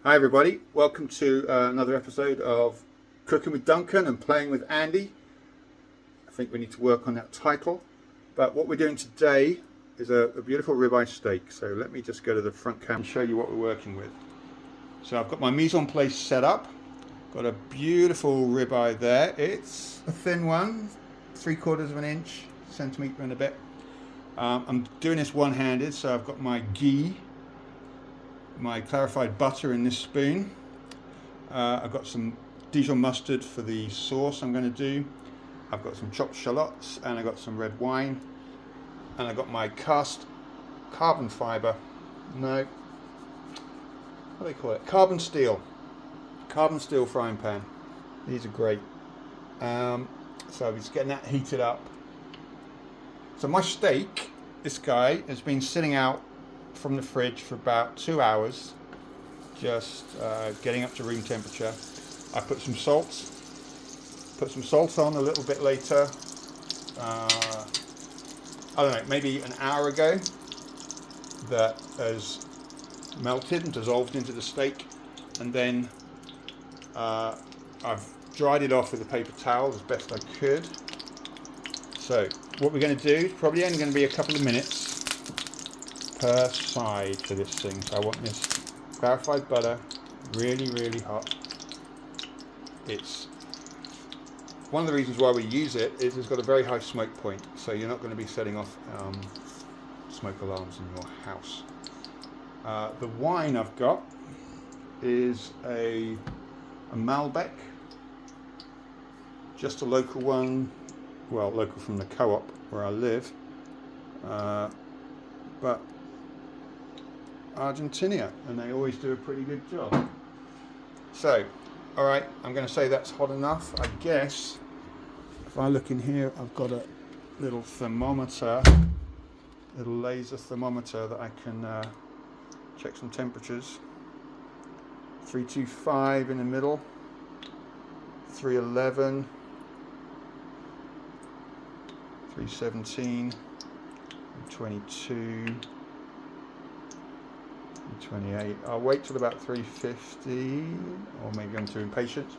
Hi everybody, welcome to another episode of Cooking with Duncan and Playing with Andy. I think we need to work on that title, but what we're doing today is a beautiful ribeye steak. So let me just go to the front camera and show you what we're working with. So I've got my mise en place set up, got a beautiful ribeye there. It's a thin one, 3/4 of an inch, centimetre and a bit. I'm doing this one-handed, so I've got my ghee, my clarified butter in this spoon. I've got some Dijon mustard for the sauce I'm going to do. I've got some chopped shallots and I've got some red wine. And I've got my cast carbon fibre, no, what do they call it? Carbon steel frying pan. These are great. So I'm just getting that heated up. So my steak, this guy, has been sitting out from the fridge for about 2 hours, just getting up to room temperature. I put some salt on a little bit later. I don't know, maybe an hour ago. That has melted and dissolved into the steak, and then I've dried it off with a paper towel as best I could. So what we're going to do is probably only going to be a couple of minutes per side for this thing. So I want this clarified butter really, really hot. It's one of the reasons why we use it is it's got a very high smoke point, so you're not going to be setting off smoke alarms in your house. The wine I've got is a Malbec, just a local one, well, local from the co-op where I live, but Argentina, and they always do a pretty good job. So, alright, I'm going to say that's hot enough. I guess if I look in here, I've got a little thermometer, little laser thermometer that I can check some temperatures. 325 in the middle, 311, 317, 22, 28. I'll wait till about 350, or maybe I'm too impatient.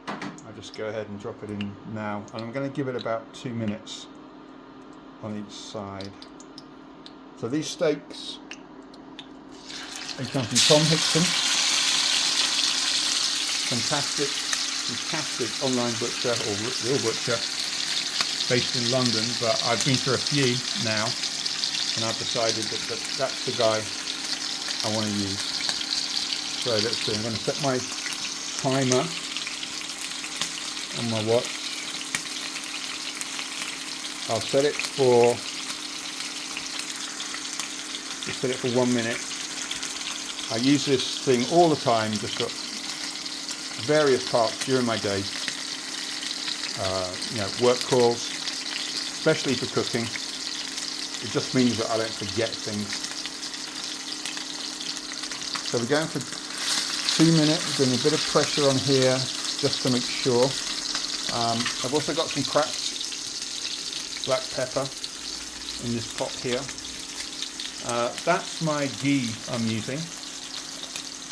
I'll just go ahead and drop it in now, and I'm going to give it about 2 minutes on each side. So these steaks, they come from Tom Hickson, fantastic online butcher, or real butcher, based in London, but I've been through a few now, and I've decided that that's the guy I want to use. So let's see, I'm going to set my timer on my watch. I'll set it for 1 minute. I use this thing all the time, just at various parts during my day. Work calls, especially for cooking. It just means that I don't forget things. So we're going for 2 minutes, doing a bit of pressure on here just to make sure. I've also got some cracked black pepper in this pot here. That's my ghee I'm using.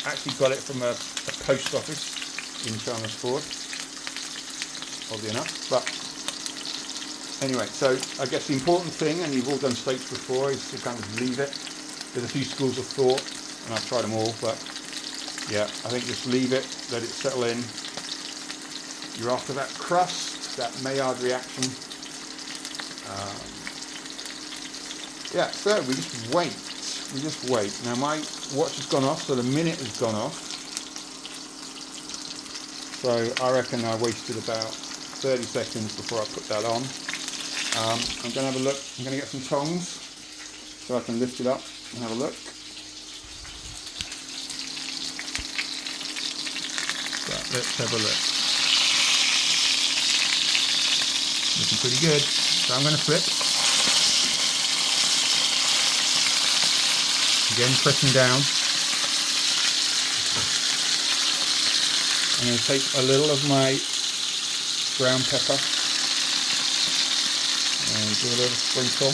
Actually got it from a post office in Chelmsford, oddly enough. But anyway, so I guess the important thing, and you've all done steaks before, is to kind of leave it. There's a few schools of thought, and I've tried them all, but yeah, I think just leave it, let it settle in. You're after that crust, that Maillard reaction. So we just wait. Now my watch has gone off, so the minute has gone off. So I reckon I wasted about 30 seconds before I put that on. I'm going to have a look. I'm going to get some tongs so I can lift it up and have a look. So let's have a look. Looking pretty good. So I'm going to flip. Again, pressing down. I'm going to take a little of my ground pepper and do a little sprinkle.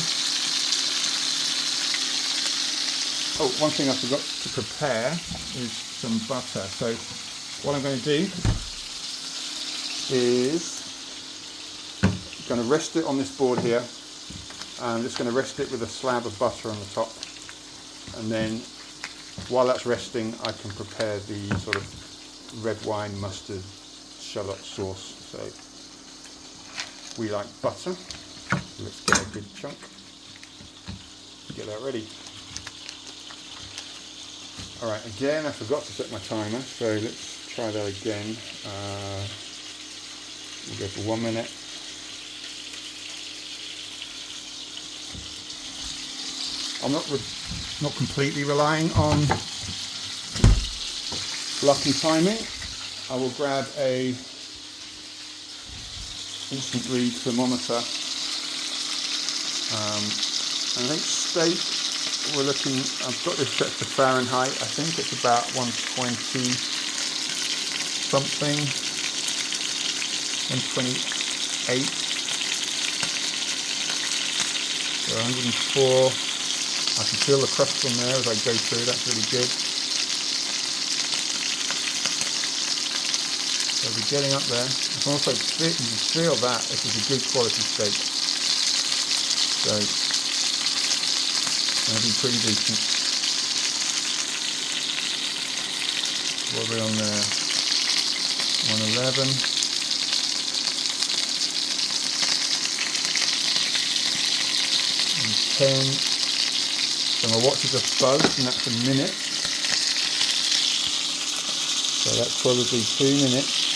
Oh, one thing I forgot to prepare is some butter. So what I'm going to do is going to rest it on this board here. I'm just going to rest it with a slab of butter on the top, and then while that's resting I can prepare the sort of red wine mustard shallot sauce. So we like butter, so let's get a good chunk, get that ready. Alright, again I forgot to set my timer, so let's try that again. We'll go for 1 minute. I'm not completely relying on lucky timing. I will grab a instant read thermometer. And I think steak, we're looking, I've got this set to Fahrenheit, I think it's about 120 something, 128, so 104. I can feel the crust on there as I go through, that's really good. So we're getting up there. I can also feel that this is a good quality steak. So it's going to be pretty decent. What are we on there? 111. And 10. So my watch is just buzzed, and that's a minute. So that's probably 2 minutes.